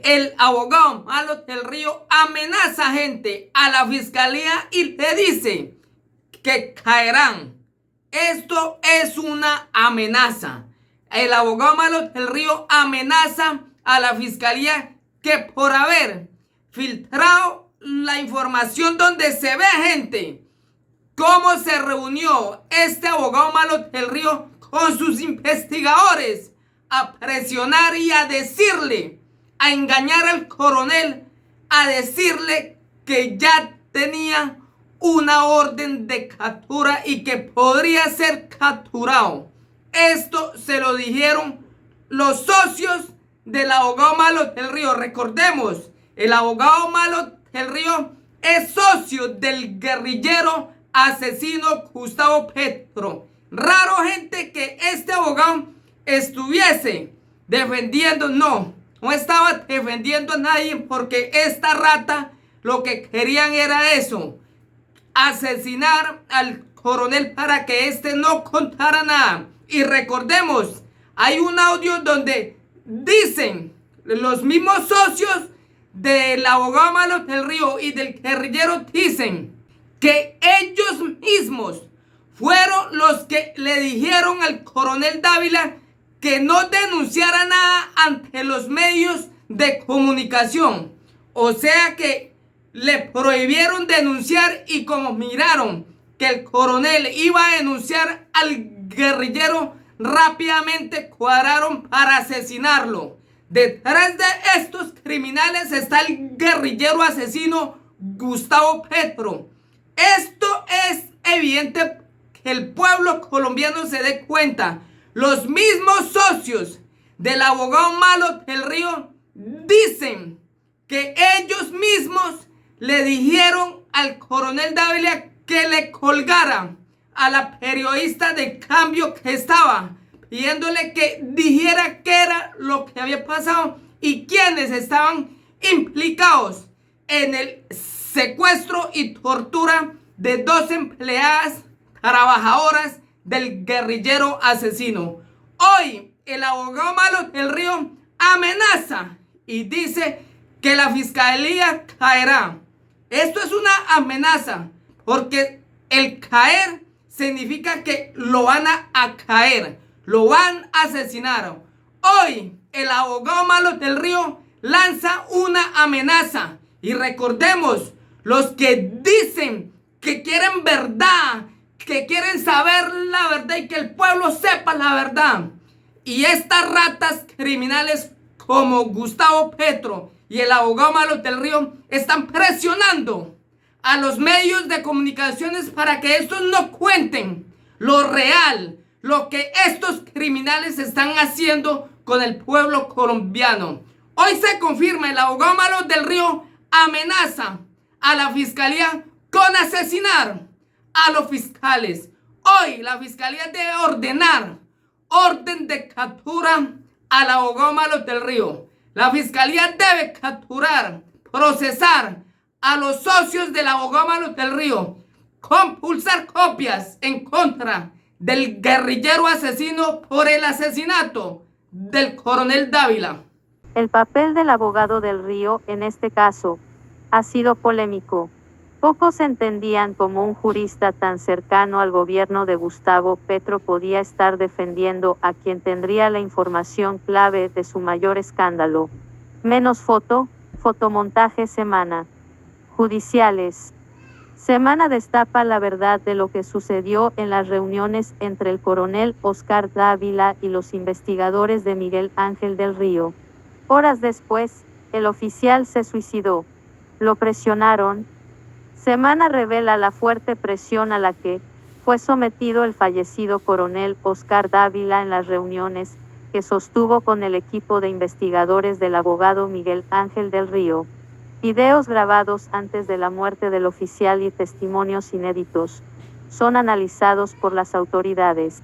el abogado Malo del Río amenaza gente a la fiscalía y le dice que caerán. Esto es una amenaza. El abogado Malo del Río amenaza a la fiscalía que por haber filtrado la información donde se ve gente cómo se reunió este abogado Malo del Río con sus investigadores a presionar y a decirle, a engañar al coronel, a decirle que ya tenía una orden de captura y que podría ser capturado. Esto se lo dijeron los socios del abogado Malo del Río. Recordemos, el abogado Malo del Río es socio del guerrillero asesino Gustavo Petro. Raro, gente, que este abogado estuviese defendiendo, no estaba defendiendo a nadie, porque esta rata lo que querían era eso, asesinar al coronel para que este no contara nada. Y recordemos, hay un audio donde dicen los mismos socios del abogado Malo del Río y del guerrillero, dicen que ellos mismos fueron los que le dijeron al coronel Dávila que no denunciara nada ante los medios de comunicación. O sea que le prohibieron denunciar, y como miraron que el coronel iba a denunciar al guerrillero, rápidamente cuadraron para asesinarlo. Detrás de estos criminales está el guerrillero asesino Gustavo Petro. Esto es evidente que el pueblo colombiano se dé cuenta. Los mismos socios del abogado Malo del Río dicen que ellos mismos le dijeron al coronel Dávila que le colgara a la periodista de Cambio que estaba pidiéndole que dijera qué era lo que había pasado y quiénes estaban implicados en el secuestro y tortura de 2 empleadas trabajadoras del guerrillero asesino. Hoy el abogado Malo del Río amenaza y dice que la fiscalía caerá. Esto es una amenaza, porque el caer significa que lo van a caer, lo van a asesinar. Hoy el abogado Malo del Río lanza una amenaza. Y recordemos, los que dicen que quieren verdad, que quieren saber la verdad y que el pueblo sepa la verdad, y estas ratas criminales como Gustavo Petro y el abogado Malo del Río están presionando a los medios de comunicaciones para que estos no cuenten lo real, lo que estos criminales están haciendo con el pueblo colombiano. Hoy se confirma, el abogado Malo del Río amenaza a la fiscalía con asesinar a los fiscales. Hoy la fiscalía debe ordenar orden de captura al abogado Malo del Río. La fiscalía debe capturar, procesar a los socios del abogado Malo del Río, compulsar copias en contra del guerrillero asesino por el asesinato del coronel Dávila. El papel del abogado del Río en este caso ha sido polémico. Pocos entendían cómo un jurista tan cercano al gobierno de Gustavo Petro podía estar defendiendo a quien tendría la información clave de su mayor escándalo. Menos fotomontaje Semana. Judiciales. Semana destapa la verdad de lo que sucedió en las reuniones entre el coronel Oscar Dávila y los investigadores de Miguel Ángel del Río. Horas después, el oficial se suicidó. Lo presionaron. Semana revela la fuerte presión a la que fue sometido el fallecido coronel Oscar Dávila en las reuniones que sostuvo con el equipo de investigadores del abogado Miguel Ángel del Río. Videos grabados antes de la muerte del oficial y testimonios inéditos son analizados por las autoridades.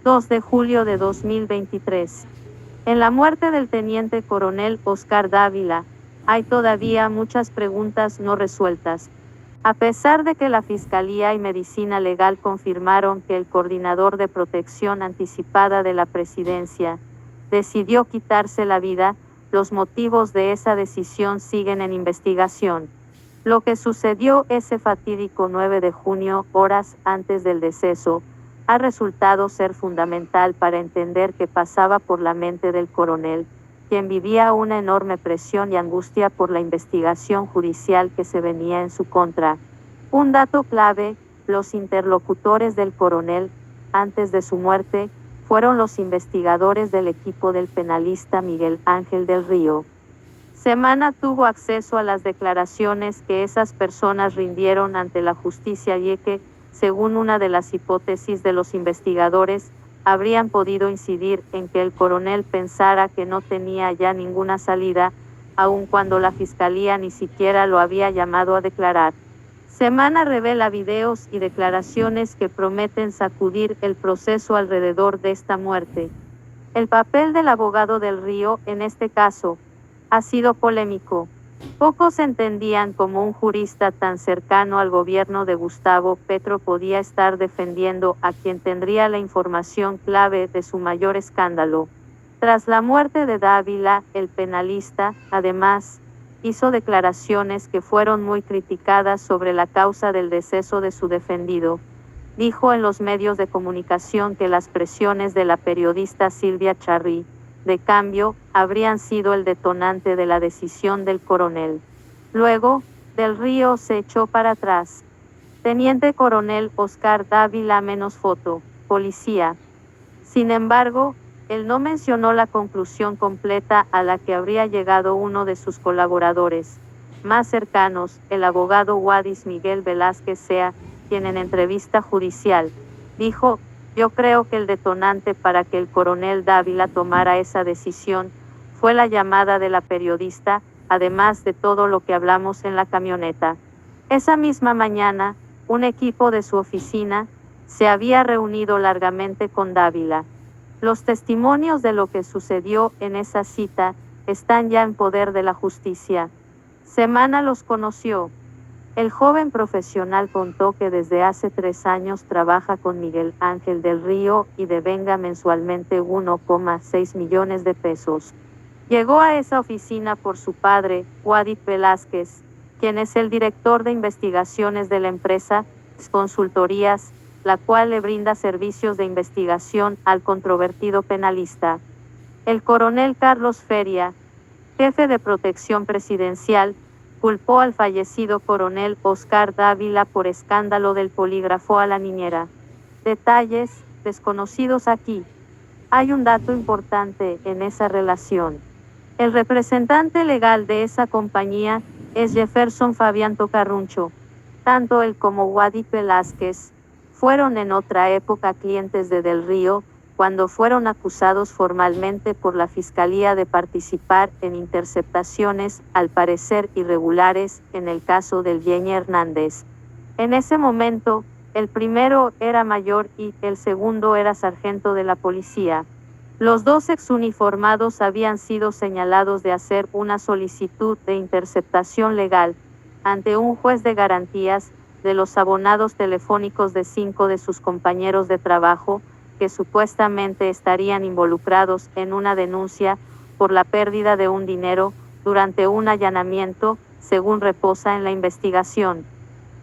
2 de julio de 2023. En la muerte del teniente coronel Oscar Dávila, hay todavía muchas preguntas no resueltas. A pesar de que la Fiscalía y Medicina Legal confirmaron que el coordinador de protección anticipada de la presidencia decidió quitarse la vida, los motivos de esa decisión siguen en investigación. Lo que sucedió ese fatídico 9 de junio, horas antes del deceso, ha resultado ser fundamental para entender qué pasaba por la mente del coronel, quien vivía una enorme presión y angustia por la investigación judicial que se venía en su contra. Un dato clave: los interlocutores del coronel, antes de su muerte, fueron los investigadores del equipo del penalista Miguel Ángel del Río. Semana tuvo acceso a las declaraciones que esas personas rindieron ante la justicia y que, según una de las hipótesis de los investigadores, habrían podido incidir en que el coronel pensara que no tenía ya ninguna salida, aun cuando la fiscalía ni siquiera lo había llamado a declarar. Semana revela videos y declaraciones que prometen sacudir el proceso alrededor de esta muerte. El papel del abogado del Río, en este caso, ha sido polémico. Pocos entendían cómo un jurista tan cercano al gobierno de Gustavo Petro podía estar defendiendo a quien tendría la información clave de su mayor escándalo. Tras la muerte de Dávila, el penalista, además, hizo declaraciones que fueron muy criticadas sobre la causa del deceso de su defendido. Dijo en los medios de comunicación que las presiones de la periodista Silvia Charri, de Cambio, habrían sido el detonante de la decisión del coronel. Luego, del Río se echó para atrás. Teniente Coronel Oscar Dávila menos foto, policía. Sin embargo, él no mencionó la conclusión completa a la que habría llegado uno de sus colaboradores más cercanos, el abogado Wadis Miguel Velázquez Sea, quien en entrevista judicial dijo: "Yo creo que el detonante para que el coronel Dávila tomara esa decisión fue la llamada de la periodista, además de todo lo que hablamos en la camioneta". Esa misma mañana, un equipo de su oficina se había reunido largamente con Dávila. Los testimonios de lo que sucedió en esa cita están ya en poder de la justicia. Semana los conoció. El joven profesional contó que desde hace 3 años trabaja con Miguel Ángel del Río y devenga mensualmente 1,6 millones de pesos. Llegó a esa oficina por su padre, Wadis Velázquez, quien es el director de investigaciones de la empresa Consultorías, la cual le brinda servicios de investigación al controvertido penalista. El coronel Carlos Feria, jefe de protección presidencial, culpó al fallecido coronel Oscar Dávila por escándalo del polígrafo a la niñera. Detalles desconocidos aquí. Hay un dato importante en esa relación. El representante legal de esa compañía es Jefferson Fabián Tocarruncho. Tanto él como Wadis Velázquez fueron en otra época clientes de Del Río, cuando fueron acusados formalmente por la Fiscalía de participar en interceptaciones, al parecer irregulares, en el caso del Yeñe Hernández. En ese momento, el primero era mayor y el segundo era sargento de la policía. Los dos exuniformados habían sido señalados de hacer una solicitud de interceptación legal ante un juez de garantías de los abonados telefónicos de 5 de sus compañeros de trabajo, que supuestamente estarían involucrados en una denuncia por la pérdida de un dinero durante un allanamiento, según reposa en la investigación.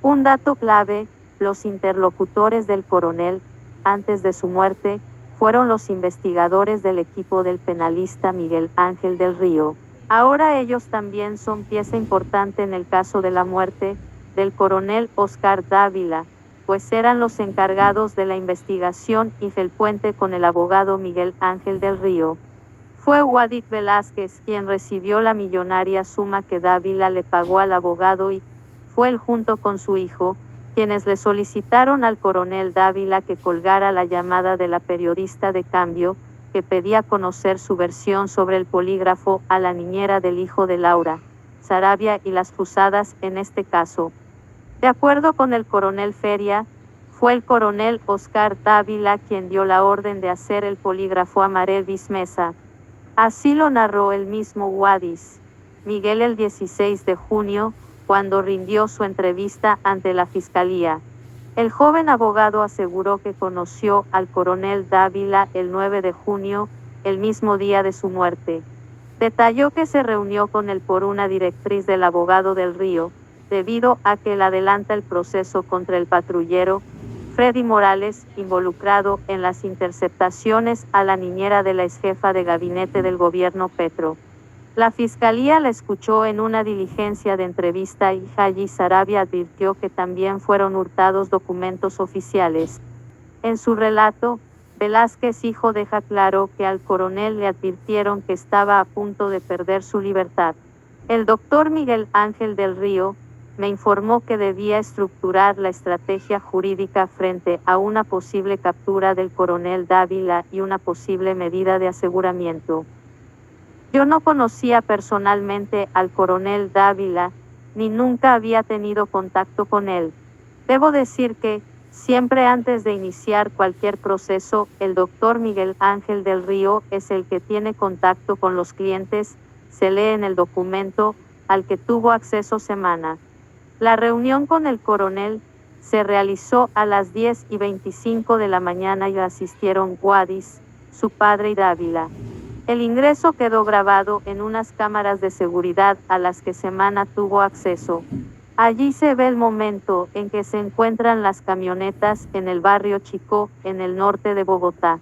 Un dato clave: los interlocutores del coronel, antes de su muerte, fueron los investigadores del equipo del penalista Miguel Ángel del Río. Ahora ellos también son pieza importante en el caso de la muerte del coronel Oscar Dávila, pues eran los encargados de la investigación y del puente con el abogado Miguel Ángel del Río. Fue Wadis Velázquez quien recibió la millonaria suma que Dávila le pagó al abogado y fue él junto con su hijo, quienes le solicitaron al coronel Dávila que colgara la llamada de la periodista de Cambio, que pedía conocer su versión sobre el polígrafo a la niñera del hijo de Laura, Sarabia, y las cruzadas en este caso. De acuerdo con el coronel Feria, fue el coronel Oscar Dávila quien dio la orden de hacer el polígrafo a Marevis Mesa. Así lo narró el mismo Wadis Miguel el 16 de junio, cuando rindió su entrevista ante la fiscalía. El joven abogado aseguró que conoció al coronel Dávila el 9 de junio, el mismo día de su muerte. Detalló que se reunió con él por una directriz del abogado del Río, debido a que él adelanta el proceso contra el patrullero Freddy Morales, involucrado en las interceptaciones a la niñera de la exjefa de gabinete del gobierno Petro. La fiscalía la escuchó en una diligencia de entrevista y Haji Sarabia advirtió que también fueron hurtados documentos oficiales. En su relato, Velázquez hijo deja claro que al coronel le advirtieron que estaba a punto de perder su libertad. El doctor Miguel Ángel del Río me informó que debía estructurar la estrategia jurídica frente a una posible captura del coronel Dávila y una posible medida de aseguramiento. Yo no conocía personalmente al coronel Dávila, ni nunca había tenido contacto con él. Debo decir que, siempre antes de iniciar cualquier proceso, el doctor Miguel Ángel del Río es el que tiene contacto con los clientes, se lee en el documento, al que tuvo acceso semana. La reunión con el coronel se realizó a las 10:25 de la mañana y asistieron Guadis, su padre y Dávila. El ingreso quedó grabado en unas cámaras de seguridad a las que Semana tuvo acceso. Allí se ve el momento en que se encuentran las camionetas en el barrio Chico, en el norte de Bogotá.